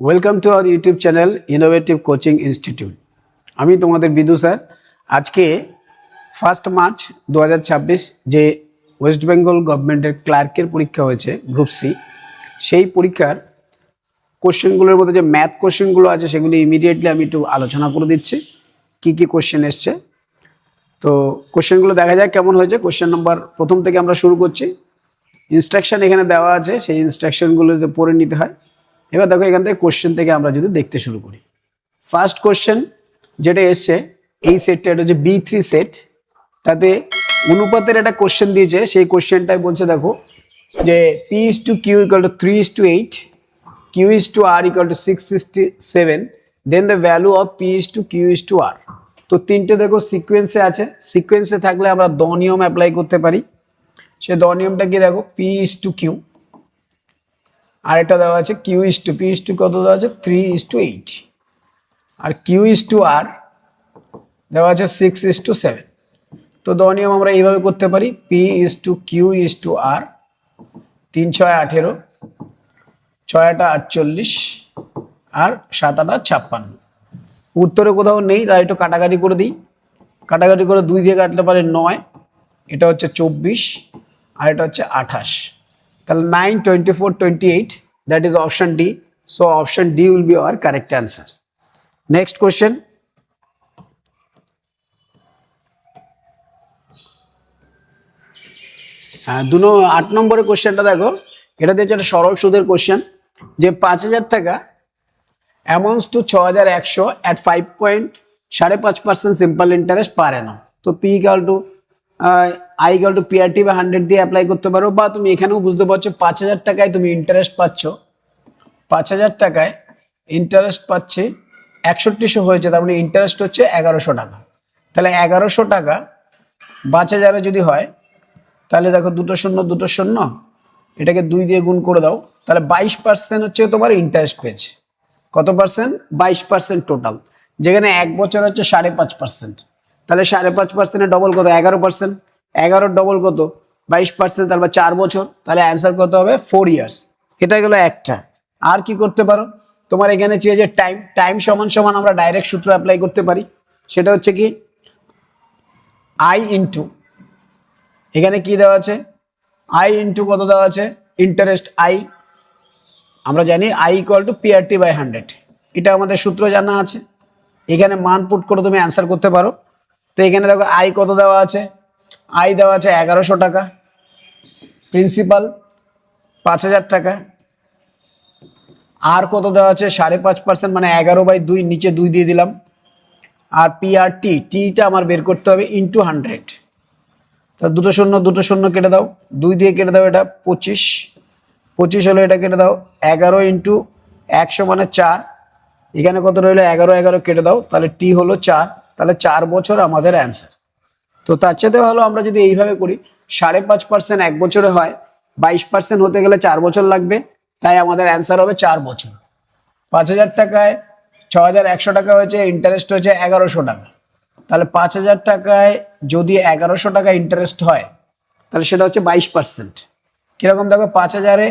Welcome to our YouTube channel innovative coaching institute. আমি তোমাদের বিদু sir. আজকে 1 মার্চ 2026 যে ওয়েস্ট বেঙ্গল গভর্নমেন্টের ক্লার্কের পরীক্ষা হয়েছে গ্রুপ সি, সেই পরীক্ষার কোশ্চেনগুলোর মধ্যে যে ম্যাথ কোশ্চেনগুলো আছে সেগুলি ইমিডিয়েটলি আমি একটু আলোচনা করে দিচ্ছি কী কী কোশ্চেন এসছে। তো কোশ্চেনগুলো দেখা যাক কেমন হয়েছে। কোশ্চেন নাম্বার প্রথম থেকে আমরা শুরু করছি। ইনস্ট্রাকশান এখানে দেওয়া আছে, সেই ইনস্ট্রাকশনগুলো পড়ে নিতে হয়। এবার দেখো এখান থেকে কোশ্চেন থেকে আমরা যদি দেখতে শুরু করি। ফার্স্ট কোশ্চেন যেটা এসছে এই সেটটা, এটা হচ্ছে B3 সেট, তাতে অনুপাতের একটা কোশ্চেন দিয়েছে। সেই কোশ্চেনটাই বলছে দেখো যে P/Q = 3:8, Q/R = 6:7, then the value of P/Q/R। তো তিনটে দেখো সিকোয়েন্সে আছে। সিকোয়েন্সে থাকলে আমরা দ নিয়ম অ্যাপ্লাই করতে পারি। সে দ নিয়মটা কি দেখো, P/Q, আর এটা দেওয়া আছে P/Q কত দেওয়া আছে 3:8, আর Q/R দেওয়া আছে 6:7। তো দ নিয়ম আমরা এইভাবে করতে পারি, P/Q/R 3 × 6 = 18, 6 × 8 = 48, আর 7 × 8 = 56। উত্তরে কোথাও নেই, তাই একটু কাটাকাটি করে দিই। কাটাকাটি করে 2 দিয়ে কাটলে পারে 9, এটা হচ্ছে 24, আর এটা হচ্ছে 28। তাহলে 9, 24, 28, that is option D. So option D will be our correct answer. Next question. হ্যাঁ, 8 নম্বরের কোশ্চেনটা দেখো। এটা দিয়েছে একটা সরল সুদের কোশ্চেন, যে 5000 টাকা amounts two 6100 at 5.5% simple interest পার অ্যানাম। তো P = I = PRT/100 দিয়ে অ্যাপ্লাই করতে পারো, বা তুমি এখানেও বুঝতে পারছো 5000 টাকায় তুমি ইন্টারেস্ট পাচ্ছ। 5000 টাকায় ইন্টারেস্ট পাচ্ছে 6100 হয়েছে, তার মানে ইন্টারেস্ট হচ্ছে 1100 টাকা। তাহলে 1100 টাকা 5000 যদি হয়, তাহলে দেখো 2 শূন্য 2 শূন্য, এটাকে 2 দিয়ে গুণ করে দাও, তাহলে 22% হচ্ছে তোমার ইন্টারেস্ট পেয়েছে। কত পার্সেন্ট? 22% টোটাল। যেখানে 1 বছর হচ্ছে 5.5%, তাহলে 5.5%-এর ডবল কত? 11%। 11-র ডবল কত? 22%, তারপর 4 বছর, তাহলে অ্যান্সার কত হবে? 4 ইয়ার্স। এটা গেল একটা। আর কি করতে পারো, তোমার এখানে চেয়েছে টাইম। টাইম সমান সমান আমরা ডাইরেক্ট সূত্র অ্যাপ্লাই করতে পারি। সেটা হচ্ছে কি, I ইন্টু, এখানে কি দেওয়া আছে? I ইন্টু কত দেওয়া আছে? Interest I। আমরা জানি I = PRT/100, এটা আমাদের সূত্র জানা আছে। এখানে মান পুট করে তুমি অ্যান্সার করতে পারো। তো এখানে দেখো I কত দেওয়া আছে? I দেওয়া আছে 1100 টাকা, প্রিন্সিপাল 5000 টাকা, আর কত দেওয়া আছে? 5.5%, মানে 11/2, নিচে 2 দিয়ে দিলাম, আর PRT, টিটা আমার বের করতে হবে ইন্টু 100। তা 2 শূন্য 2 শূন্য কেটে দাও, 2 দিয়ে কেটে দাও, এটা 25, 25 হলো, এটা কেটে দাও, 11 × 100 মানে 4, এখানে কত রইলো? 11, 11 কেটে দাও, তাহলে টি হলো 4, তাহলে 4 বছর আমাদের অ্যান্সার। তো তার চেয়ে ভালো আমরা যদি এইভাবে করি, 5.5% 1 বছরে হয়, 22% হতে গেলে 4 বছর লাগবে, তাই আমাদের অ্যান্সার হবে 4 বছর। 5000 টাকায় 6100 টাকা হয়েছে, ইন্টারেস্ট হয়েছে 1100 টাকা, তাহলে 5000 টাকায় যদি 1100 টাকা ইন্টারেস্ট হয়, তাহলে সেটা হচ্ছে 22%। কিরকম দেখো, 5000-এ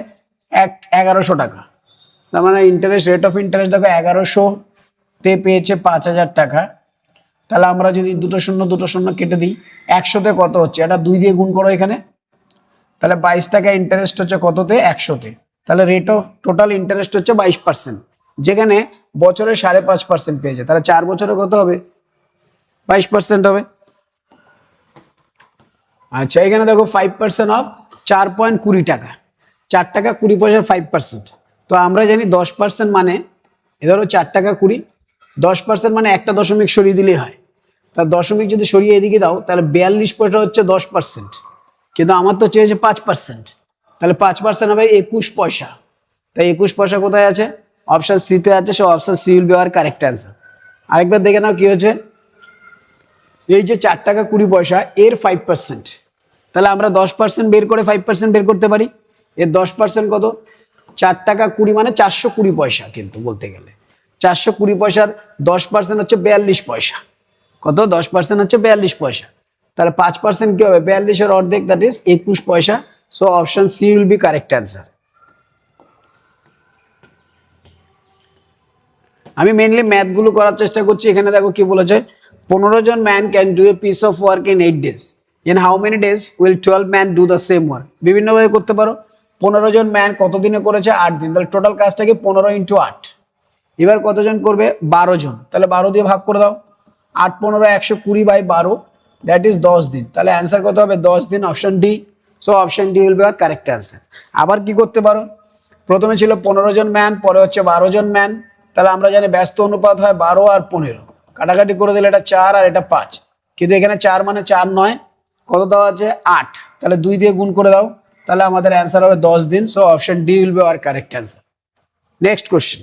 1100 টাকা, তার মানে ইন্টারেস্ট, রেট অফ ইন্টারেস্ট দেখো 1100-তে পেয়েছে 5000 টাকা। তাহলে আমরা যদি 2 শূন্য 2 শূন্য কেটে দিই, 100-তে কত হচ্ছে? এটা 2 দিয়ে গুণ করো এখানে, তাহলে 22 টাকা ইন্টারেস্ট হচ্ছে কততে? 100-তে। তাহলে রেট অফ টোটাল ইন্টারেস্ট হচ্ছে 22%, যেখানে বছরে 5.5% পেয়েছে, তাহলে 4 বছরে কত হবে? 22% হবে। আচ্ছা, এখানে দেখো 5% অফ 4.20 টাকা, 4 টাকা 20 পয়সার 5%। তো আমরা জানি 10% মানে, ধরো 4 টাকা 20, 10% মানে একটা দশমিক সরিয়ে দিলেই হয়। তা দশমিক যদি সরিয়ে এদিকে দাও, তাহলে 42 পয়সা হচ্ছে 10%, কিন্তু আমার তো চেয়েছে 5%, তাহলে 5% হবে 21 পয়সা। তাই 21 পয়সা কোথায় আছে? অপশন সিতে আছে। So option C will be our correct answer. আরেকবার দেখে নাও কি হয়েছে। এই যে 4 টাকা 20 পয়সা, এর 5%, তাহলে আমরা 10% বের করে 5% বের করতে পারি। এর 10% কত? 4 টাকা 20 মানে 420 পয়সা, কিন্তু বলতে গেলে 420 পয়সার 10% হচ্ছে 42 পয়সা। কত? 10% হচ্ছে 42 পয়সা। তাহলে 5% কি হবে? 42-এর অর্ধেক, দ্যাট ইজ 21 পয়সা। So option C will be correct answer. আমি মেনলি ম্যাথগুলো করার চেষ্টা করছি। এখানে দেখো কি বলেছে, 15 জন man can do a piece of work in 8 days, in how many days will 12 man do the same work. বিভিন্নভাবে করতে পারো। 15 জন ম্যান কত দিনে করেছে? 8 দিন। তাহলে টোটাল কাজটাকে 15 ইন্টু 8। এবার কতজন করবে? 12 জন। তাহলে 12 দিয়ে ভাগ করে দাও। 8 15 120 বাই 12, দ্যাট ইজ 10 দিন। তাহলে অ্যান্সার কত হবে? 10 দিন, option D. So option D will be our correct answer. আবার কি করতে পারো, প্রথমে ছিল 15 জন ম্যান, পরে হচ্ছে 12 জন ম্যান। তাহলে আমরা জানি ব্যস্ত অনুপাত হয় 12 আর 15, কাটাকাটি করে দিলে এটা 4 আর এটা 5, কিন্তু এখানে 4 মানে 4 নয়, কত দেওয়া আছে? 8। তাহলে 2 দিয়ে গুণ করে দাও, তাহলে আমাদের অ্যান্সার হবে 10 দিন। So option D will be our correct answer. Next question.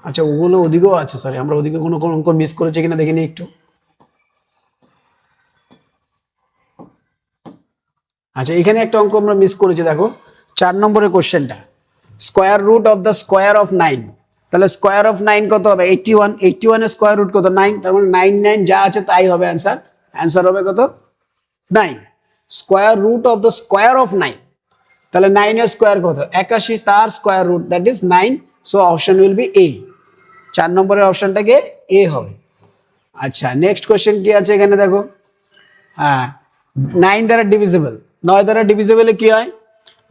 আচ্ছা, ওগুলো ওদিকেও আছে, সরি, আমরা ওদিকে কোনো কোনো অঙ্ক মিস করেছি কিনা দেখিনি একটু। আচ্ছা, এখানে একটা অঙ্ক আমরা মিস করেছি, দেখো 4 নম্বরের কোশ্চেনটা, square root of the square of 9। তাহলে স্কোয়ার অফ 9 কত হবে? 81। 81 এর স্কোয়ার রুট কত? 9। তার মানে 9 9 যা আছে তাই হবে অ্যান্সার। অ্যান্সার হবে কত? 9। Square root of the square of 9, তাহলে 9 এর স্কোয়ার কত? 81, তার square root, that is 9। So option will be A. 4 নম্বরের অপশনটাকে এ হবে। আচ্ছা, নেক্সট কোশ্চেন কি আছে এখানে দেখো। হ্যাঁ, 9 দ্বারা ডিভিজিবল। 9 দ্বারা ডিভিজিবলে কি হয়,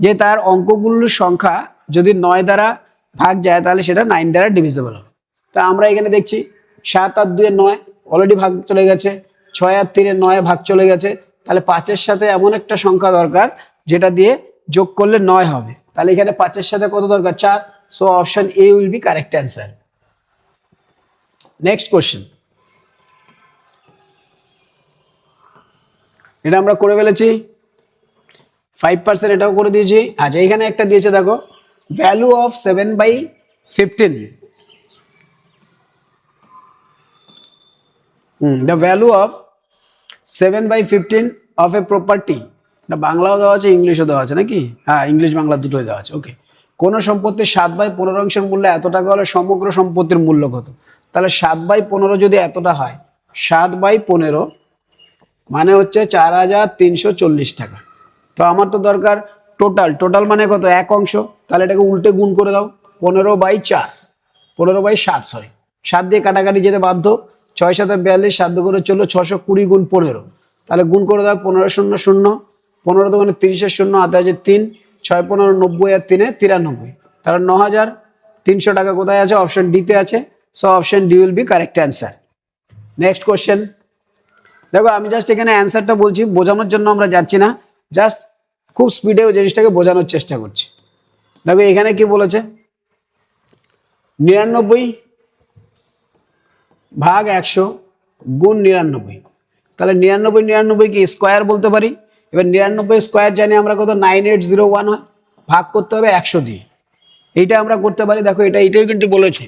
যে তার অঙ্কগুলোর সংখ্যা যদি 9 দ্বারা ভাগ যায় তাহলে সেটা 9 দ্বারা ডিভিজিবল হবে। তা আমরা এখানে দেখছি 7 আর 2 9 অলরেডি ভাগ চলে গেছে, 6 আর 3 9 ভাগ চলে গেছে। তাহলে 5-এর সাথে এমন একটা সংখ্যা দরকার যেটা দিয়ে যোগ করলে 9 হবে। তাহলে এখানে 5-এর সাথে কত দরকার? 4। So option A will be correct answer. Next question, এটা আমরা করে ফেলেছি। 5% এটাও করে দিয়েছি। আচ্ছা, এখানে একটা দিয়েছে দেখো, value of 7/15। The value of 7/15 of A property. এটা বাংলাও দেওয়া আছে, ইংলিশও দেওয়া আছে নাকি? হ্যাঁ, ইংলিশ বাংলা দুটোই দেওয়া আছে। ওকে, কোন সম্পত্তির 7/15 মূল্য এত টাকা হলে সমগ্র সম্পত্তির মূল্য কত? তাহলে 7/15 যদি এতটা হয়, 7/15 মানে হচ্ছে 4340 টাকা। তো আমার তো দরকার টোটাল। টোটাল মানে কত? 1 অংশ। তাহলে এটাকে উল্টে গুণ করে দাও, 15/4, 15/7, সরি, 7 দিয়ে কাটাকাটি যেতে বাধ্য। 6 7 42, 7 দুগুণে 14, 620 গুণ 15। তাহলে গুণ করে দাও, 15 0 0, 15 দুগুণে 30 শূন্য, হাতে আছে 3, 6 15 90 আর 3 93। তাহলে 9300 টাকা কোথায় আছে? অপশন ডিতে আছে। So option D will be correct answer. Next question দেখো, আমি জাস্ট এখানে অ্যান্সারটা বলছি, বোঝানোর জন্য আমরা যাচ্ছি না, জাস্ট খুব স্পিডে ওই জিনিসটাকে বোঝানোর চেষ্টা করছি। দেখো এখানে কি বলেছে, 99 ভাগ 100 গুণ 99। তাহলে 99 99 কি স্কোয়ার বলতে পারি। এবার 99 স্কোয়ার জানি আমরা কত? 9801 হয়। ভাগ করতে হবে 100 দিয়ে। এইটা আমরা করতে পারি। দেখো এইটাই কিন্তু বলেছে,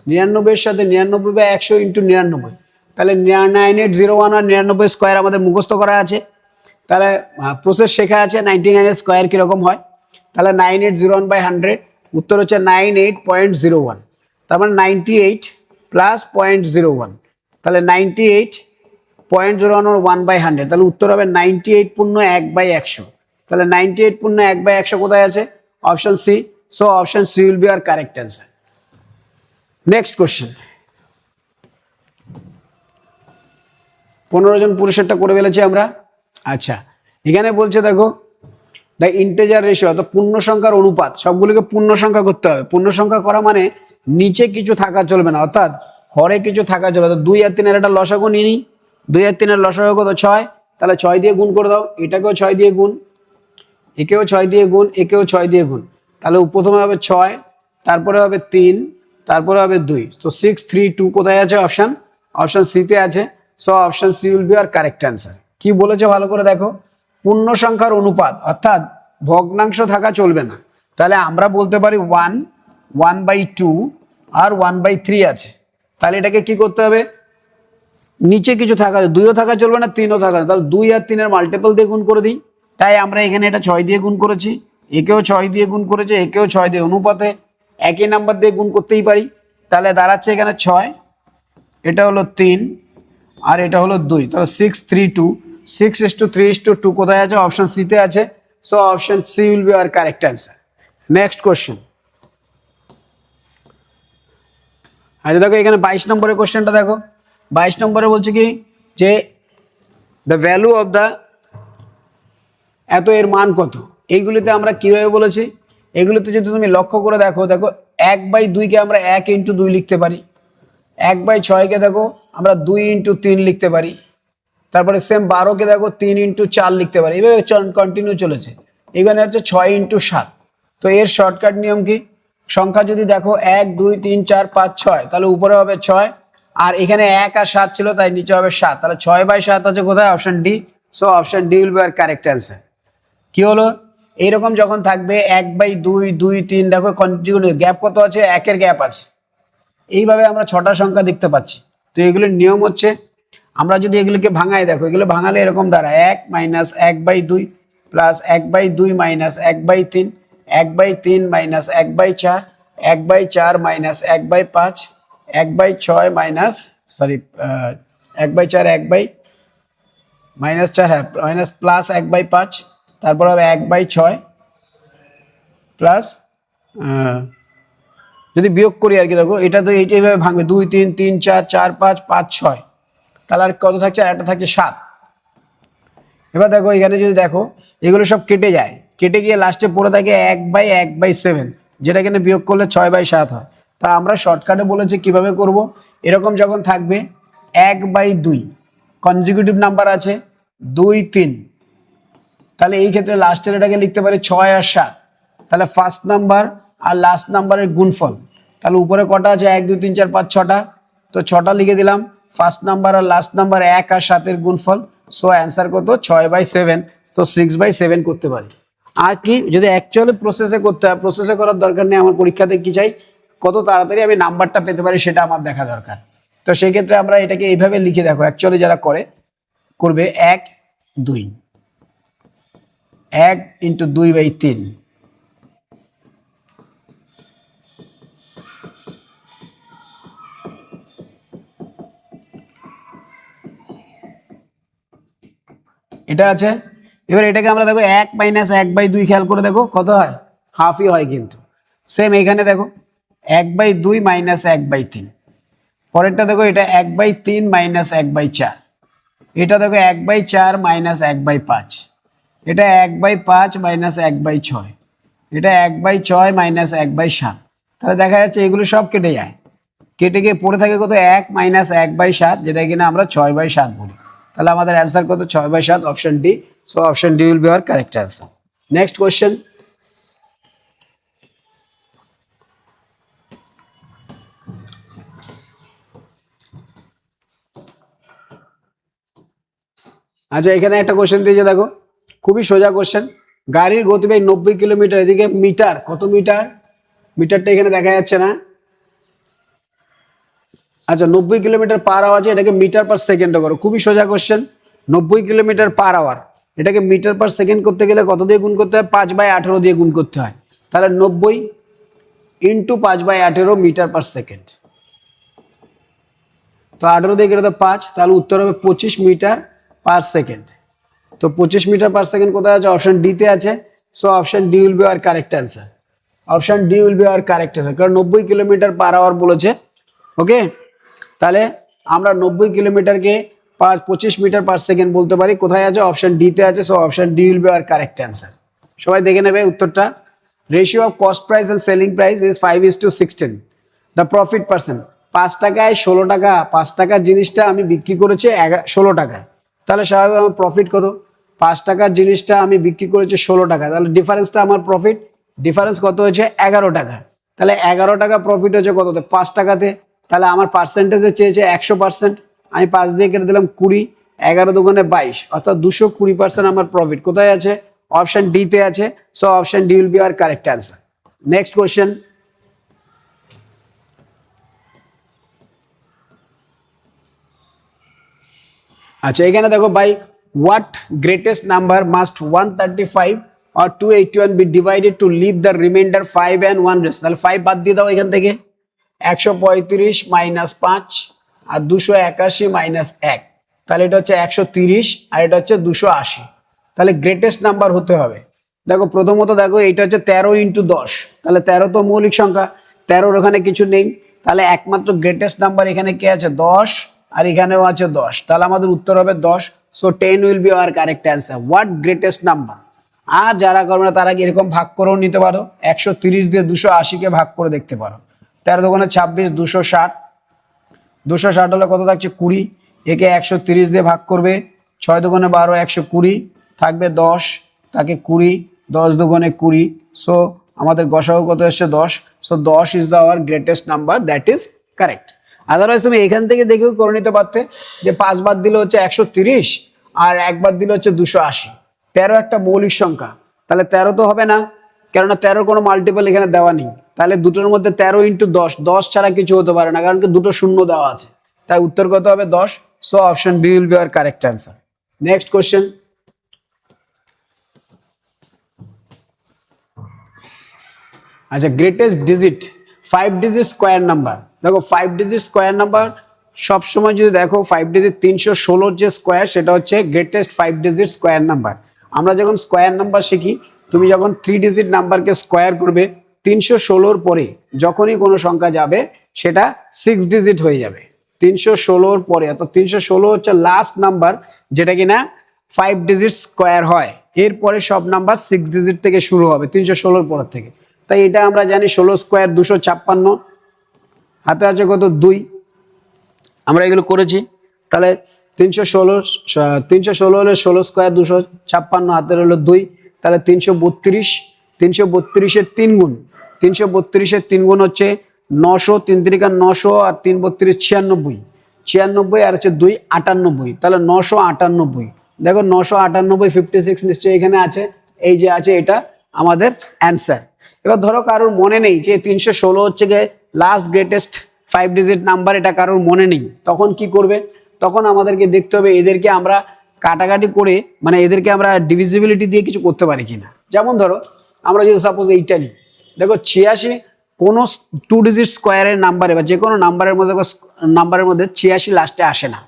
99 এর সাথে 99/100 ইন্টু 99। তাহলে 9801 আর 99 স্কোয়ার আমাদের মুখস্থ করা আছে। তাহলে প্রসেস শেখা আছে 99 স্কোয়ার কিরকম হয়। তাহলে 9801/100, উত্তর হচ্ছে 98.01। তার মানে 98 প্লাস 0.01, তাহলে 98.01 1/100, তাহলে উত্তর হবে 98.1/100। তাহলে 98.1/100 কোথায় আছে? Option C. So option C will be our correct answer. Next question, 15 জন পুরুষেরটা করে ফেলেছি আমরা। আচ্ছা, এখানে বলছে দেখো, দ্য ইন্টিজার রেশিও, অর্থাৎ পূর্ণ সংখ্যার অনুপাত, সবগুলোকে পূর্ণ সংখ্যা করতে হবে। পূর্ণ সংখ্যা করা মানে নিচে কিছু থাকা চলবে না, অর্থাৎ হরে কিছু থাকা চলবে। 2 আর 3 এর একটা লসাগু নিয়ে নিই। 2 আর 3 এর লসাগু কত? 6। তাহলে 6 দিয়ে গুণ করে দাও, এটাকেও 6 দিয়ে গুণ, একেও 6 দিয়ে গুণ, একেও 6 দিয়ে গুণ। তাহলে প্রথমে হবে 6, তারপরে হবে 3, তারপরে হবে 2। তো 6 3 2 কোথায় আছে? অপশন সিতে আছে। So option C will be our correct answer. কি বলেছে ভালো করে দেখো, পূর্ণ সংখ্যার অনুপাত, অর্থাৎ ভগ্নাংশ থাকা চলবে না। তাহলে আমরা বলতে পারি 1, 1/2 আর 1/3 আছে। তাহলে এটাকে কি করতে হবে? নিচে কিছু থাকা, 2ও থাকা চলবে না, 3ও থাকা। তাহলে 2 আর 3 এর মাল্টিপল দিয়ে গুণ করে দিই। তাই আমরা এখানে এটা 6 দিয়ে গুণ করেছি, একেও 6 দিয়ে গুণ করেছে, একেও 6 দিয়ে। অনুপাতে একই নাম্বার দিয়ে গুণ করতেই পারি। তাহলে দাঁড়াচ্ছে এখানে 6, এটা হলো 3 আর এটা হলো 2। তাহলে 6 3 2, 6:3:2 কোথায় আছে? অপশন সিতে আছে। So option C will be our correct answer. Next question, আচ্ছা দেখো এখানে 22 নম্বরের কোশ্চেনটা দেখো। 22 নম্বরে বলছে কি যে দ্য ভ্যালু অফ দ্য এত এর মান কত। এইগুলিতে আমরা কিভাবে বলেছি, এগুলিতে যদি তুমি লক্ষ্য করে দেখো, দেখো 1/2 কে আমরা 1 × 2 লিখতে পারি, 1/6 দেখো আমরা 2 × 3 লিখতে পারি, তারপরে সেম 12কে দেখো 3 × 4 লিখতে পারি। এইভাবে কন্টিনিউ চলেছে। এখানে হচ্ছে 6 × 7। তো এর শর্টকাট নিয়ম কি, সংখ্যা যদি দেখো 1 2 3 4 5 6, তাহলে উপরে হবে 6, আর এখানে 1 আর 7 ছিল তাই নিচে হবে 7, তাহলে 6/7 আছে কোথায়, option D. So option D will be our correct answer. কি হলো, এইরকম যখন থাকবে 1/2 2 3, দেখো কন্টিনিউ গ্যাপ কত আছে, 1-এর গ্যাপ আছে। এইভাবে আমরা 6টা সংখ্যা দেখতে পাচ্ছি। তো এগুলোর নিয়ম হচ্ছে, আমরা যদি এগুলোকে ভাঙাই, দেখো এগুলো ভাঙালে এরকম দাঁড়ায় 1 - 1/2 প্লাস 1/2 - 1/3, 1/3 - 1/4, 1/4 - 1/5, 1/6 মাইনাস 1/4 -4, হ্যাঁ মাইনাস প্লাস 1/5, তারপর হবে 1/6 প্লাস, যদি বিয়োগ করি আর কি, দেখো এটা তো এইভাবে ভাঙবে 2 3 3 4 4 5 5 6, তাহলে আর কত থাকছে, আর একটা থাকছে 7। এবার দেখো এখানে যদি দেখো এগুলো সব কেটে যায়, কেটে গিয়ে লাস্টে পড়ে থাকে 1/7, যেটা এখানে বিয়োগ করলে 6/7 হয়। তা আমরা শর্টকাটে বলেছি কিভাবে করব, এরকম যখন থাকবে 1/2 কনজিকিউটিভ নাম্বার আছে 2 3, তাহলে এই ক্ষেত্রে লাস্টের এটাকে লিখতে পারি 6 আর 7, তাহলে ফার্স্ট নাম্বার আর লাস্ট নাম্বারের গুণফল। তাহলে উপরে কটা আছে, 1 2 3 4 5 6টা, তো 6টা লিখে দিলাম। ফার্স্ট নাম্বার আর লাস্ট নাম্বার 1 আর 7-এর গুণফল। সো অ্যান্সার কত, 6/7। তো 6/7 করতে পারি। আর কি যদি অ্যাকচুয়ালি প্রসেসে করতে হয়, প্রসেসে করার দরকার নেই, আমার পরীক্ষাতে কি চাই, কত তাড়াতাড়ি আমি নাম্বারটা পেতে পারি সেটা আমার দেখা দরকার। তো সেই ক্ষেত্রে আমরা এটাকে এইভাবে লিখে দেখো, অ্যাকচুয়ালি যারা করবে 1 2, 1 × 2/3, এটা আছে। এবার এটাকে আমরা দেখো 1 - 1/2, খেয়াল করে দেখো কত হয়, হাফই হয় কিন্তু। সেম এখানে দেখো 1/2 - 1/3, পরেরটা দেখো এটা 1/3 - 1/4, এটা দেখো 1/4 - 1/5, এটা 1/5 - 1/6, এটা 1/6 - 1/7। তাহলে দেখা যাচ্ছে এগুলো সব কেটে যায়, কেটে গিয়ে পড়ে থাকে কত, 1 - 1/7, যেটা কিনা আমরা 6/7 বলি। তাহলে আমাদের অ্যান্সার কত, 6/7, option D. So option D will be our correct answer. Next question. আচ্ছা এখানে একটা কোশ্চেন দিয়েছে দেখো, খুবই সোজা কোশ্চেন। গাড়ির গতিবেগ 90 কিলোমিটার, এদিকে মিটার, কত মিটার, মিটারটা এখানে দেখা যাচ্ছে না। আচ্ছা 90 কিলোমিটার পার আওয়ার আছে, এটাকে মিটার পার সেকেন্ডে করো। খুবই সোজা কোশ্চেন। 90 কিলোমিটার পার আওয়ার, এটাকে মিটার পার সেকেন্ড করতে গেলে কত দিয়ে গুণ করতে হয়, 5/18 দিয়ে গুণ করতে হয়। তাহলে 90 × 5/18 মিটার পার সেকেন্ড। তো 18 দিয়ে কেটে তো 5, তাহলে উত্তর হবে 25 মিটার পার সেকেন্ড। তো 25 মিটার পার সেকেন্ড কোথায় আছে, অপশন ডিতে আছে। So option D will be our correct answer. Option D will be our correct answer, কারণ 90 কিলোমিটার পার আওয়ার বলেছে। ওকে, তাহলে আমরা 90 কিলোমিটারকে 25 মিটার পার সেকেন্ড বলতে পারি। কোথায় আছে, অপশন ডিতে আছে। So option D will be our correct answer. সবাই দেখে নেবে উত্তরটা। Ratio of cost price and selling price is 5:16। The profit percent, 5 টাকায় 16 টাকা, 5 টাকার জিনিসটা আমি বিক্রি করেছি 16 টাকায়, তাহলে স্বাভাবিক আমার প্রফিট কত, 5 টাকার জিনিসটা আমি বিক্রি করেছি 16 টাকা, তাহলে ডিফারেন্সটা আমার প্রফিট, ডিফারেন্স কত হয়েছে, 11 টাকা। তাহলে 11 টাকা প্রফিট হচ্ছে কততে, 5 টাকাতে। তাহলে আমার পার্সেন্টেজে চেয়েছে 100%, আমি 5 দিয়ে কেটে দিলাম 20, 11 দুগুণে 22, অর্থাৎ 220% আমার প্রফিট। কোথায় আছে, অপশন ডিতে আছে। So option D will be our correct answer. Next question. আচ্ছা এখানে দেখো, by what greatest number must 135 or 281 be divided to leave the remainder 5 and 1 rest. তাহলে 5 বাদ দিয়ে দাও এখান থেকে, 135 - 5 আর 281 - 1, তাহলে এটা হচ্ছে 130 আর এটা হচ্ছে 280। তাহলে গ্রেটেস্ট নাম্বার হতে হবে। দেখো প্রথমত দেখো এইটা হচ্ছে 13 × 10, তাহলে 13 তো মৌলিক সংখ্যা, 13-র ওখানে কিছু নেই, তাহলে একমাত্র গ্রেটেস্ট নাম্বার এখানে কে আছে 10 আর এখানেও আছে 10, তাহলে আমাদের উত্তর হবে 10। So 10 will be our correct answer. What greatest number? আর যারা করবে না তারা কি এরকম ভাগ করেও নিতে পারো, 130 দিয়ে 280-কে ভাগ করে দেখতে পারো। 13 দোকানে 26, 260, 260 হলে কত থাকছে 20, একে 130 দিয়ে ভাগ করবে, 6 দোকানে 12, 120 থাকবে 10, তাকে 20, 10 দোকানে 20। সো আমাদের গসাগু কত এসছে 10। So 10 is our greatest number, that is correct. Otherwise তুমি এখান থেকে দেখেও করে নিতে পারতে যে 5 বাদ দিলে হচ্ছে 130 আর 1 বাদ দিলে হচ্ছে 280। 13 একটা মৌলিক সংখ্যা, তাহলে 13 তো হবে না, কেননা 13 কোনো মাল্টিপল এখানে দেওয়া নেই। তাহলে দুটোর মধ্যে 13 ইন্টু 10, 10 ছাড়া কিছু হতে পারে না, কারণ কি দুটো শূন্য দেওয়া আছে, তাই উত্তর কত হবে 10। So option B will be our correct answer. Next question. আচ্ছা, greatest digit 5 digit square number. দেখো 5 ডিজিট স্কোয়ার নাম্বার সবসময় যদি দেখো 5 ডিজিট 316 যে স্কোয়ার সেটা হচ্ছে গ্রেটেস্ট 5 ডিজিট স্কোয়ার নাম্বার। আমরা যখন স্কোয়ার নাম্বার শিখি, তুমি যখন 3 ডিজিট নাম্বারকে স্কোয়ার করবে 316-র পরে যখনই কোনো সংখ্যা যাবে সেটা 6 ডিজিট হয়ে যাবে। 316-র পরে, অর্থাৎ 316 হচ্ছে লাস্ট নাম্বার যেটা কিনা 5 ডিজিট স্কোয়ার হয়। এরপরে সব নাম্বার 6 ডিজিট থেকে শুরু হবে 316-র পর থেকে। তাই এটা আমরা জানি 16 স্কোয়ার 256, হাতে আছে কত 2, আমরা এগুলো করেছি। তাহলে 316 হলে 16 স্কোয়ার 256, হাতের হলো 2, তাহলে 332। 332-এর 3 গুণ, 332-এর 3 গুণ হচ্ছে 900, 3 3 900 আর 3 32 96, 96 আর হচ্ছে 2 98, তাহলে 998। দেখো 998, 56 নিশ্চয়ই এখানে আছে, এই যে আছে, এটা আমাদের অ্যান্সার। এবার ধরো কারোর মনে নেই যে 316 হচ্ছে গিয়ে লাস্ট গ্রেটেস্ট 5 ডিজিট নাম্বার, এটা কারোর মনে নেই, তখন কি করবে? তখন আমাদেরকে দেখতে হবে এদেরকে আমরা কাটাকাটি করে, মানে এদেরকে আমরা ডিভিজিবিলিটি দিয়ে কিছু করতে পারি কিনা। যেমন ধরো আমরা যদি সাপোজ এইটা নিই, দেখো 86 কোনো 2 ডিজিট স্কোয়ারের নাম্বারে বা যে কোনো নাম্বারের মধ্যে 86 লাস্টে আসে না।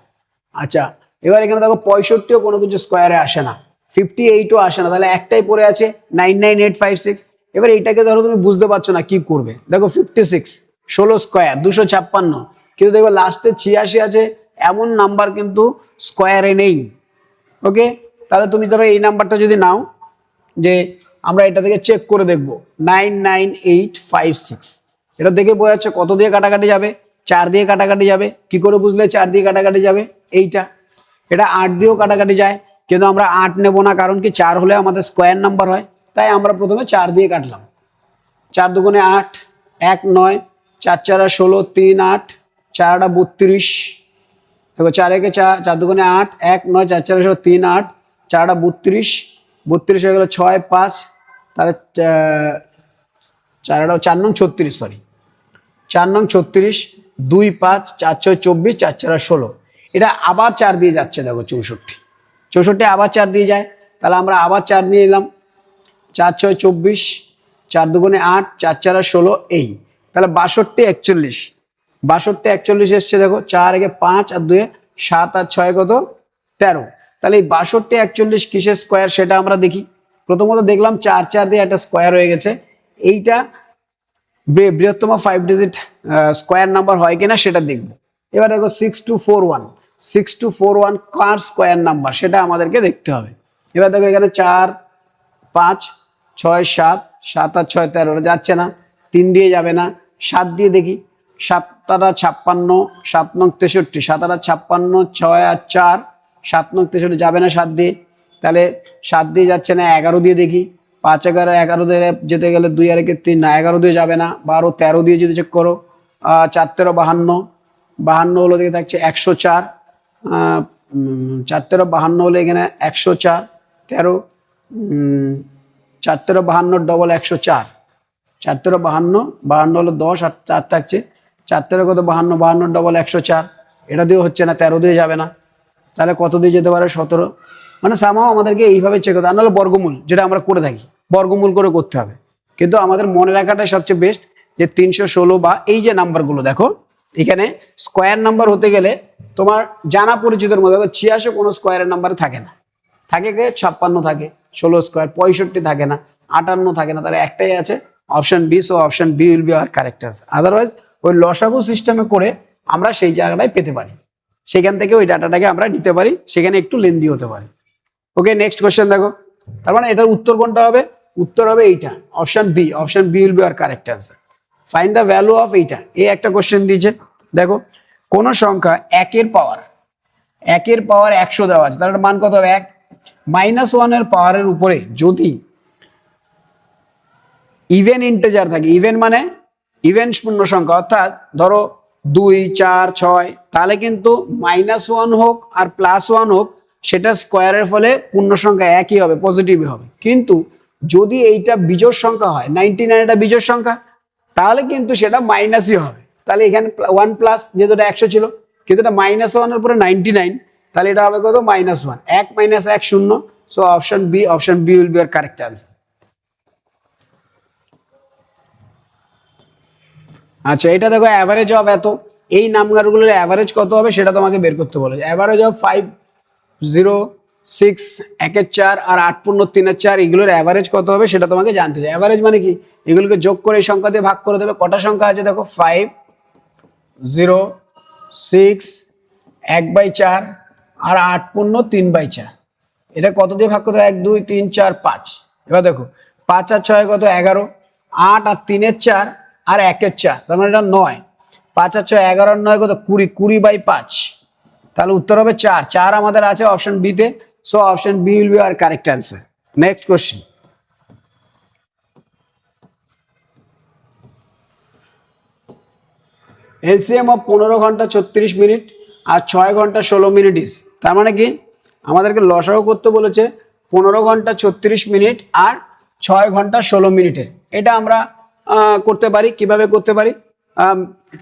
আচ্ছা, এবার এখানে দেখো 65ও কোনো কিছু স্কোয়ারে আসে না, 58ও আসে না, তাহলে একটাই পড়ে আছে 99856। এবার এইটাকে ধরো তুমি বুঝতে পারছো না কি করবে, দেখো 56 16 স্কোয়ার 256, কিন্তু দেখো লাস্টে 86 আছে, এমন নাম্বার কিন্তু স্কোয়ারে নেই। ওকে, তাহলে তুমি ধরো এই নাম্বারটা যদি নাও, যে আমরা এটা থেকে চেক করে দেখবো 99856, এটা দেখে বোঝা যাচ্ছে কত দিয়ে কাটাকাটি যাবে, 4 দিয়ে কাটাকাটি যাবে। কি করে বুঝলে 4 দিয়ে কাটাকাটি যাবে? এইটা, এটা 8 দিয়েও কাটাকাটি যায়, কিন্তু আমরা 8 নেব না, কারণ কি 4 হলে আমাদের স্কোয়ার নাম্বার হয়, তাই আমরা প্রথমে 4 দিয়ে কাটলাম। 4 দুগুণে 8, 1 9, 4 4 16, 3 8, 4 32। দেখো 4 একে 4, 4 দুগুণে 8, 1 9, 4 4 16, 3 8, 4 32, 32 হয়ে গেল 6 5, তাহলে 4 4 নং 36, সরি 4 নং 36, 2 5, 4 6 24, 4 4 16, এটা আবার 4 দিয়ে যাচ্ছে। দেখো 64, 64 আবার 4 দিয়ে যায়, তাহলে আমরা আবার 4 নিয়ে এলাম, 4 6 24, 4 দুগুণে 8, 4 4 16, এই তাহলে 62 41, 62 41 এসছে। দেখো 4 একে 5 আর 2 7 আর 6 কত 13, তাহলে এই 62 41 কিসের স্কোয়ার সেটা আমরা দেখি। প্রথমত দেখলাম 4 4 দিয়ে একটা স্কোয়ার হয়ে গেছে, এইটা বৃহত্তম 5 ডিজিট স্কোয়ার নাম্বার হয় কিনা সেটা দেখবো। এবার দেখো 6241, 6241 কার স্কোয়ার নাম্বার সেটা আমাদেরকে দেখতে হবে। এবার দেখো এখানে 4 5 6 7, 7 আর 6 13, যাচ্ছে না, 3 দিয়ে যাবে না, 7 দিয়ে দেখি, 7 আর 56, 7 নং 63, 7 আর 56, 6 আর 4, 7 নং 63 যাবে না 7 দিয়ে, তাহলে 7 দিয়ে যাচ্ছে না, 11 দিয়ে দেখি, 5 11, 11 দিয়ে যেতে গেলে 2 আর 1 3, না 11 দিয়ে যাবে না, 12 13 দিয়ে যদি চেক করো, 4 13 52, 52 হলো দিকে থাকছে 104, 4 13 52 হলে এখানে 104, 13 4 13 52 ডবল 104, 4 13 52, 52 হলো 10 আর 4 থাকছে, 4 13 কত 52, 52 ডবল 104, এটা দিয়েও হচ্ছে না, 13 দিয়ে যাবে না, তাহলে কত দিয়ে যেতে পারে 17। মানে সামাও আমাদেরকে এইভাবে চেক করতে, আর নাহলে বর্গমূল যেটা আমরা করে থাকি, বর্গমূল করে করতে হবে। কিন্তু আমাদের মনে রাখাটাই সবচেয়ে বেস্ট, যে 316 বা এই যে নাম্বারগুলো দেখো এখানে স্কোয়ার নাম্বার হতে গেলে তোমার জানা পরিচিতের মধ্যে 86 কোনো স্কোয়ারের নাম্বারে থাকে না, থাকে 56 থাকে, 16 স্কোয়ার 65 থাকে না, 58 থাকে না, তাহলে একটাই আছে option B. So option B will be our correct answer. Otherwise ওই লসাগু সিস্টেমে করে আমরা সেই জায়গাটায় পেতে পারি, সেখান থেকে ওই ডাটাটাকে আমরা নিতে পারি, সেখানে একটু লেন্দি হতে পারে। ওকে, নেক্সট কোশ্চেন দেখো। তার মানে এটার উত্তর কোনটা হবে? উত্তর হবে এইটা, option B. Option B will be our correct answer. Find the value of এইটা। এই একটা কোশ্চেন দিয়েছে, দেখো কোন সংখ্যা একের পাওয়ার 100 দেওয়া আছে, তার মান কত হবে? 1 -1 এর পাওয়ারের উপরে যদি ইভেন ইন্টিজার থাকে, ইভেন মানে ইভেন পূর্ণ সংখ্যা, অর্থাৎ ধরো 2, 4, 6, তাহলে কিন্তু -1 হোক আর +1 হোক, সেটা স্কোয়ারের ফলে পূর্ণ সংখ্যা একই হবে, পজিটিভই হবে। কিন্তু যদি এইটা বিজোড় সংখ্যা হয়, 99 এটা বিজোড় সংখ্যা, তাহলে কিন্তু সেটা মাইনাসই হবে। তাহলে এখানে 1 প্লাস, যেহেতু এটা 100 ছিল, কিন্তু এটা -1 এর উপরে 99, তাহলে এটা হবে কত? -1। 1 - 1 0। So option B will be our correct answer. আচ্ছা, এটা দেখো অ্যাভারেজ অফ এত, এই নাম্বারগুলোর অ্যাভারেজ কত হবে সেটা তোমাকে বের করতে বলেছে। অ্যাভারেজ অফ 5, 0, 6, 1 - 4 আর 8 × 3 = 4, এগুলোর অ্যাভারেজ কত হবে সেটা তোমাকে জানতে চাই। অ্যাভারেজ মানে কি? এগুলোকে যোগ করে এই সংখ্যা দিয়ে ভাগ করে দেবে। কটা সংখ্যা আছে দেখো? 5, 0, 6, 1/4 আর 8 × 3/4। এটা কত দিয়ে ভাগ করতে হবে? 1, 2, 3, 4, 5। এবার দেখো 5 আর 6 কত? 11। 8 আর 3 - 4 আর 1 - 4, তার মানে এটা 9। 5 আর 6 11 আর 9 কত? 20। 20/5, তাহলে উত্তর হবে 4। 4 আমাদের আছে অপশন বি তে। So option B will be our correct answer. Next question. LCM of 15 ঘন্টা 36 মিনিট আর 6 ঘন্টা 16 মিনিট ইস, তার মানে কি আমাদেরকে লসাগু করতে বলেছে 15 ঘন্টা 36 মিনিট আর 6 ঘন্টা 16 মিনিটের। এটা আমরা করতে পারি। কিভাবে করতে পারি?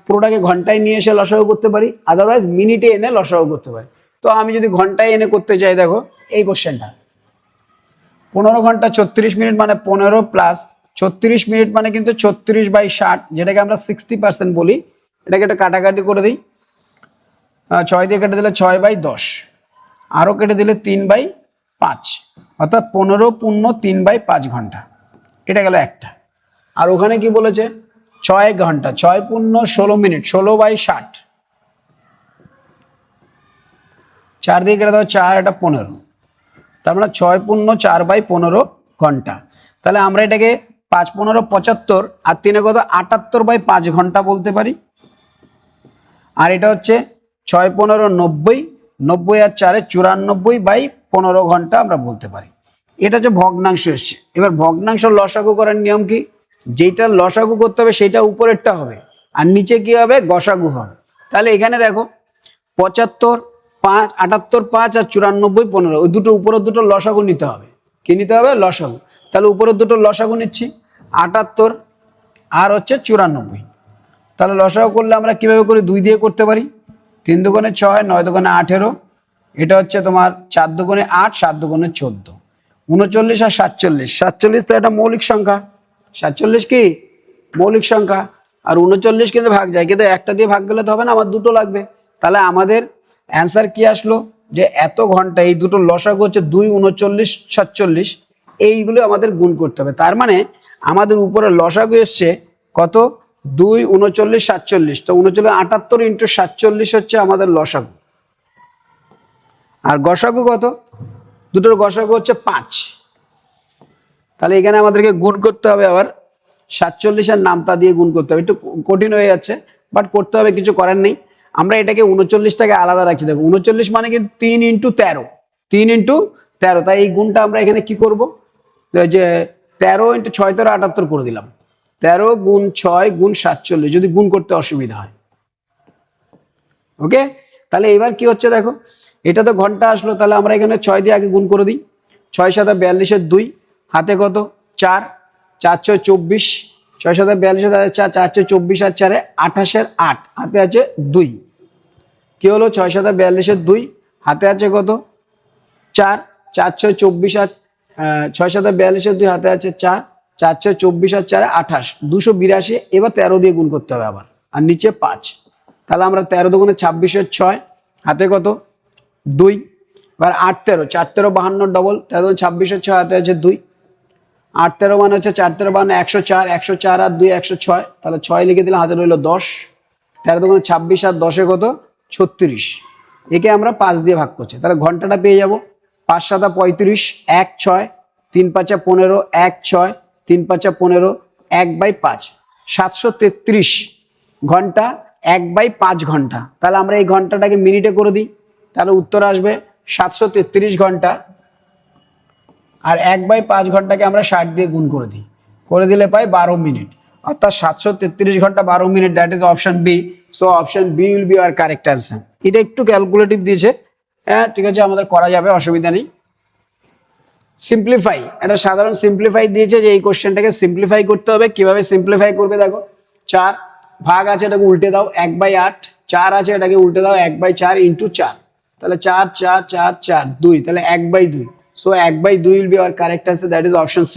পুরোটাকে ঘন্টায় নিয়ে এসে লসাগু করতে পারি, আদারওয়াইজ মিনিটে এনে লসাগু করতে পারি। তো আমি যদি ঘন্টায় এনে করতে চাই, দেখো এই কোশ্চেনটা 15 ঘন্টা 36 মিনিট মানে 15 প্লাস 36 মিনিট মানে কিন্তু 36/60, যেটাকে আমরা 60% বলি। এটাকে একটা কাটাকাটি করে দিই, 6 দিয়ে কেটে দিলে 6/10, আরও কেটে দিলে 3/5, অর্থাৎ 15 পূর্ণ 3/5 ঘন্টা। এটা গেল একটা। আর ওখানে কি বলেছে? 6 ঘন্টা, 6 পূর্ণ 16 মিনিট, 16/60, 4 দিয়ে কেটে দেবো 4, এটা 15, তার মানে 6 পূর্ণ 4/15 ঘন্টা। তাহলে আমরা এটাকে 5 × 15 = 75 আর 3 কত? 78/5 ঘন্টা বলতে পারি। আর এটা হচ্ছে 6 × 15 = 90, 90 আর 4 94/15 ঘন্টা আমরা বলতে পারি। এটা হচ্ছে ভগ্নাংশ এসছে। এবার ভগ্নাংশ লসাগু করার নিয়ম কি? যেটা লসাগু করতে হবে সেটা উপরেরটা হবে, আর নিচে কি হবে? গসাগু হবে। তাহলে এখানে দেখো 75, 5, 78, 5 আর 94, 15, ওই দুটো উপরের দুটো লসাগু নিতে হবে। কি নিতে হবে? লসাগু। তাহলে উপরের দুটো লসাগু নিচ্ছি, 78 আর হচ্ছে 94। তাহলে লসাগু করলে আমরা কিভাবে করি? 2 দিয়ে করতে পারি। 3 দুগুণে 6, 9 দুগুণে 18, এটা হচ্ছে তোমার 4 দুগুণে 8, 7 দুগুণে 14, 39 আর 47। 47 তো এটা মৌলিক সংখ্যা, 47 কি মৌলিক সংখ্যা। আর 39 কিন্তু ভাগ যায়, কিন্তু একটা দিয়ে ভাগ গেলে তো হবে না, আমার দুটো লাগবে। তাহলে আমাদের অ্যান্সার কি আসলো? যে এত ঘন্টা, এই দুটো লসাগু হচ্ছে 2, 39, 47, এইগুলো আমাদের গুণ করতে হবে। তার মানে আমাদের উপরে লসাগু এসছে কত? 2, 39, 47। তো 39, 78 × 47 হচ্ছে আমাদের লসাগু। আর গসাগু কত? দুটোর গসাগু হচ্ছে 5। তাহলে এখানে আমাদেরকে গুণ করতে হবে, আবার 47 এর নামতা দিয়ে গুণ করতে হবে। একটু কঠিন হয়ে যাচ্ছে, বাট করতে হবে, কিছু করার নেই। আমরা এটাকে 39টাকে আলাদা রাখছি। দেখো 39 মানে কিন্তু 3 × 13, 3 × 13। তাই এই গুণটা আমরা এখানে কি করব? যে 13 × 6 = 78 করে দিলাম। 13 × 6 × 47, যদি গুণ করতে অসুবিধা হয়। ওকে, তাহলে এবার কি হচ্ছে দেখো, এটা তো ঘন্টা আসলো, তাহলে আমরা এখানে 6 দিয়ে আগে গুণ করে দিই। 6 × 7 = 42 এর 2, হাতে কত? 4, 4 × 6 = 24, 6 × 7 = 42 এর 4, 4 × 6 = 24 আর 4 = 28 এর 8, হাতে আছে 2। কি হলো? 6 × 7 = 42 এর 2, হাতে আছে কত? 4, 4 × 6 = 24 আর 6 × 7 = 42 এর 2, হাতে আছে 4, 4 × 6 = 24 আর 4 = 28, 282। এবার 13 দিয়ে গুণ করতে হবে আবার, আর নিচে 5। তাহলে আমরা 13 দুগুণে 26 এর 6, হাতে কত? 2। এবার 8 13, 4 13 52 ডবল, 13 দুগুণে 26 এর 6, হাতে আছে 2। 8 13 মানে হচ্ছে 4 13 মানে 104, 104 আর 2 106, তাহলে 6 লিখে দিলাম, হাতে রইল 10, 13 দুগুণে 26 আর 10 কত 36, একে আমরা 5 দিয়ে ভাগ করছি, তাহলে ঘন্টাটা পেয়ে যাব 5 7 35, 1 6, 3 5 15, 1 6, 3 5 15, 1/5, 733 ঘন্টা 1/5 ঘন্টা। তাহলে আমরা এই ঘন্টাটাকে মিনিটে করে দিই, তাহলে উত্তর আসবে 733 ঘন্টা, আর 1/5 ঘন্টাকে আমরা 60 দিয়ে গুণ করে দিই, করে দিলে পাই 12 মিনিট, অর্থাৎ 733 ঘন্টা 12 minute, that is option B. So option B will be our correct answer. এটা একটু ক্যালকুলেটিভ দিয়েছে, হ্যাঁ ঠিক আছে, আমাদের করা যাবে, অসুবিধা নেই। সিম্পলিফাই, একটা সাধারণ সিম্পলিফাই দিয়েছে যে এই কোশ্চেনটাকে সিম্পলিফাই করতে হবে। কিভাবে সিম্পলিফাই করবে দেখো, 4 ভাগ আছে এটাকে উল্টে দাও 1/8, 4 আছে এটাকে উল্টে দাও 1/4 ইন্টু 4, তাহলে 4 4 4 4 2, তাহলে 1/2। So 1/2 will be our correct answer, that is option C.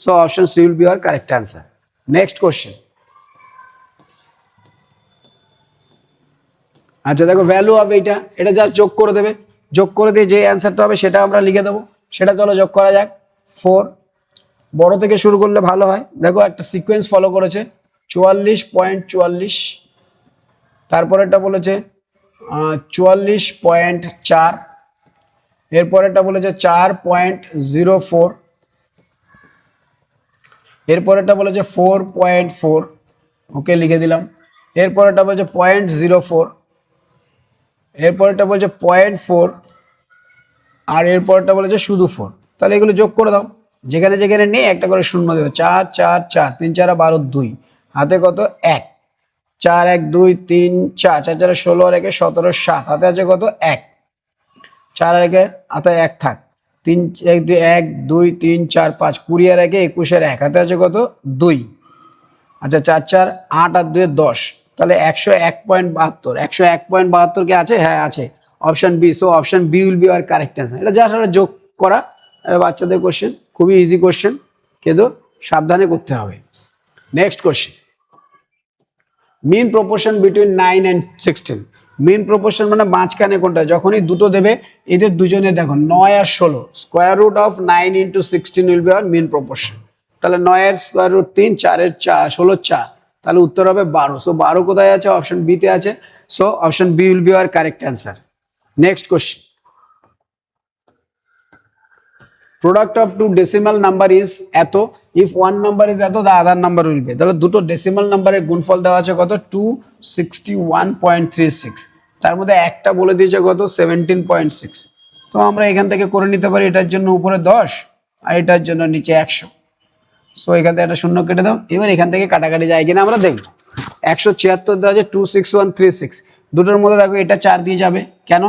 So option C will be our correct answer. Next question. আচ্ছা দেখো ভ্যালু অফ এটা জাস্ট যোগ করে দেবে, যোগ করে দিয়ে যে অ্যান্সারটা হবে সেটা আমরা লিখে দেবো, সেটা চলো যোগ করা যাক। 4 বড় থেকে শুরু করলে ভালো হয়, দেখো একটা সিকোয়েন্স ফলো করেছে 44.44, তারপরেরটা বলেছে 44.4, এরপরেরটা বলেছে 4.04, এরপরেরটা বলেছে 4.4, ওকে লিখে দিলাম। এরপরেরটা বলেছে 0.04, এরপরেরটা বলছে 0.4, আর এরপরেরটা বলেছে শুধু 4। তাহলে এগুলো যোগ করে দাও, যেখানে যেখানে নেই একটা করে শূন্য দেবে, 4 4 4, 3 4 12 2, হাতে কত 1, 4 1 2 3 4, 4 4 16 আর 1 17 7, হাতে আছে কত 1, 4 আর 1 হাতে 1 থাক, 3 1 2 3 4 5, 20 আর 1 21 আর 1, হাতে আছে কত 2। আচ্ছা 4 4 8 আর 2 10, তাহলে 101.72, 101.72 কি আছে? হ্যাঁ আছে, option B. So option B will be our correct answer. এটা জাস্ট একটা যোগ করা, বাচ্চাদের কোশ্চেন, খুবই ইজি কোশ্চেন, কিন্তু সাবধানে করতে হবে। Next question, mean proportion between 9 and 16। Mean proportion মানে মাঝখানে কোনটা, যখনই দুটো দেবে এদের দুজনে দেখো 9 আর 16, square root of 9 into 16 will be our mean proportion. তাহলে 9 এর স্কোয়ার রুট 3, 4 এর 16 4, তাহলে উত্তর হবে 12। সো 12 কোথায় আছে? অপশন বি তে আছে। So option B will be our correct answer. Next question, product of two decimal number is এত, ইফ ওয়ান নাম্বার ইজ এত, the other number will be. তাহলে দুটো ডেসিমাল নাম্বারের গুণফল দেওয়া আছে কত? 261.36, তার মধ্যে একটা বলে দিয়েছে কত? 17.6। তো আমরা এখান থেকে করে নিতে পারি, এটার জন্য উপরে 10 আর এটার জন্য নিচে 100। সো এখান থেকে একটা শূন্য কেটে দাও। এবার এখান থেকে কাটাকাটি যায় কিনা আমরা দেখব। 176 দেওয়া আছে, 26136, দুটোর মধ্যে দেখো এটা 4 দিয়ে যাবে, কেন?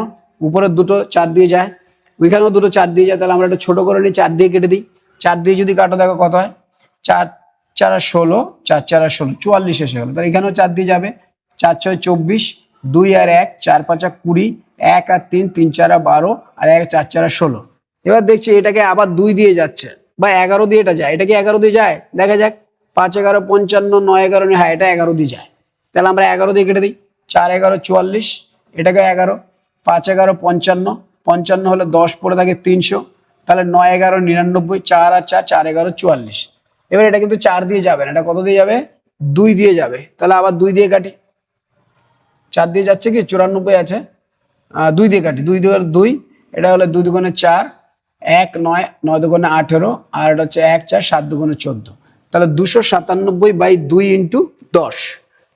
উপরের দুটো 4 দিয়ে যায়, ওইখানেও দুটো 4 দিয়ে যায়, তাহলে আমরা একটা ছোট করে নিই, 4 দিয়ে কেটে দিই। 4 দিয়ে যদি কাটো দেখো কত হয়? 4 4 আর 16, 4 4 আর 16, 44 এসে গেল। তাহলে এখানেও 4 দিয়ে যাবে, 4 6 24, 2 আর 1, 4 5 20, 1 আর 3, 3 4 আর 12, আর 1 4 4 আর 16। এবার দেখছি এটাকে আবার 2 দিয়ে যাচ্ছে, বা 11 দিয়ে এটা যায়। এটা কি 11 দিয়ে যায়? দেখা যাক। 5 11 55, 9 11, হ্যাঁ এটা 11 দিয়ে যায়। তাহলে আমরা 11 দিয়ে কেটে দিই। 4 11 44, এটাকে 11, 5 11 55, 55 হলে 10 পড়ে থাকে 300, তাহলে 9 11 99, 4 আর 4, 4 11 44। এবার এটা কিন্তু 4 দিয়ে যাবে না, এটা কত দিয়ে যাবে? 2 দিয়ে যাবে। তাহলে আবার 2 দিয়ে কাটি, 4 দিয়ে যাচ্ছে কি? 94 আছে, 2 দিয়ে কাটি, 2 দিয়ে 2, এটা হলে 2 দুগুণে 4, 1 9, 9 দুগুণে 18, আর এটা হচ্ছে 1 4, 7 দুগুণে 14। তাহলে 297/2 ইন্টু 10,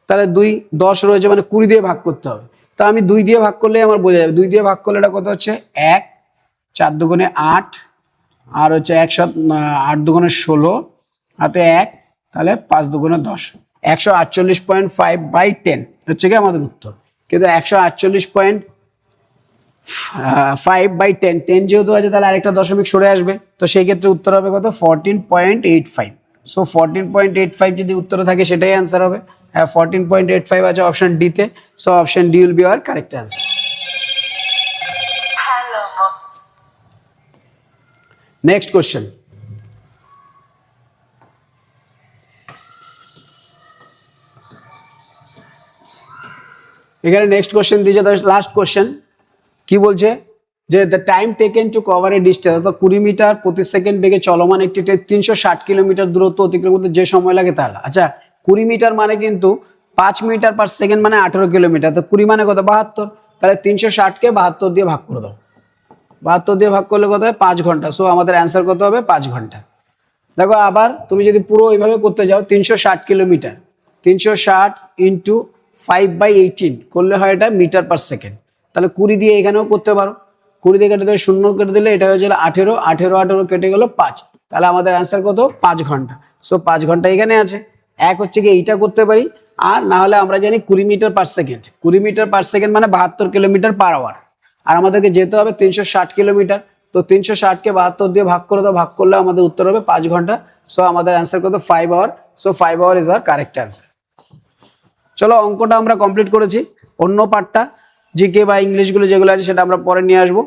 তাহলে 2 10 রয়েছে মানে 20 দিয়ে ভাগ করতে হবে। তা আমি 2 দিয়ে ভাগ করলে আমার বোঝা যাবে। 2 দিয়ে ভাগ করলে এটা কত হচ্ছে? 1 4 দুগুণে 8, আর হচ্ছে 1 7 8 দুগুণে 16, হাতে 1, তাহলে 5 দুগুণে 10, 148.5/10 হচ্ছে কি আমাদের উত্তর। কিন্তু 148.5/10, 10 যেহেতু আছে তাহলে আরেকটা দশমিক সরে আসবে, তো সেই ক্ষেত্রে উত্তর হবে কত? 14.85। সো 14.85 যদি উত্তরে থাকে সেটাই অ্যান্সার হবে। হ্যাঁ 14.85 আছে অপশন ডি তে। So option D will be our correct answer. Next question, এখানে নেক্সট কোশ্চেন দিয়েছে, লাস্ট কোশ্চেন কি বলছে? যে the time taken to cover a distance, অর্থাৎ 20 মিটার প্রতি সেকেন্ড বেগে চলমান একটি ট্রেন 360 কিলোমিটার দূরত্ব অতিক্রম করতে যে সময় লাগে তাহলে। আচ্ছা 20 মিটার মানে কিন্তু 5 মিটার পার সেকেন্ড মানে 18 কিলোমিটার, তো 20 মানে কত 72, তাহলে 360 কে 72 দিয়ে ভাগ করে দাও, 72 দিয়ে ভাগ করলে কত হয় 5 ঘন্টা। সো আমাদের অ্যান্সার কত হবে 5 ঘন্টা। দেখো আবার তুমি যদি পুরো এইভাবে করতে যাও 360 কিলোমিটার, 360 ইন্টু 5/18 করলে হয় এটা মিটার পার সেকেন্ড, তাহলে 20 দিয়ে এখানেও করতে পারো, 20 দিয়ে কেটে দিলে 0 কেটে দিলে এটা হয়ে গেল 18, 18 কেটে গেল 5, তাহলে আমাদের অ্যান্সার কত 5 ঘন্টা। সো 5 ঘন্টা এখানে আছে। এক হচ্ছে কি এইটা করতে পারি, আর না হলে আমরা জানি 20 metre per second, 20 metre per second মানে 72 কিলোমিটার পার আওয়ার, আর আমাদেরকে যেতে হবে 360 কিলোমিটার, তো 360 কে 72 দিয়ে ভাগ করে দাও, ভাগ করলে আমাদের উত্তর হবে 5 ঘন্টা। সো আমাদের অ্যান্সার কত 5 hour. So 5 hour is our correct answer. চলো অঙ্কটা আমরা কমপ্লিট করেছি, অন্য পার্টটা জিকে বা ইংলিশগুলো যেগুলো আছে সেটা আমরা পরে নিয়ে আসবো।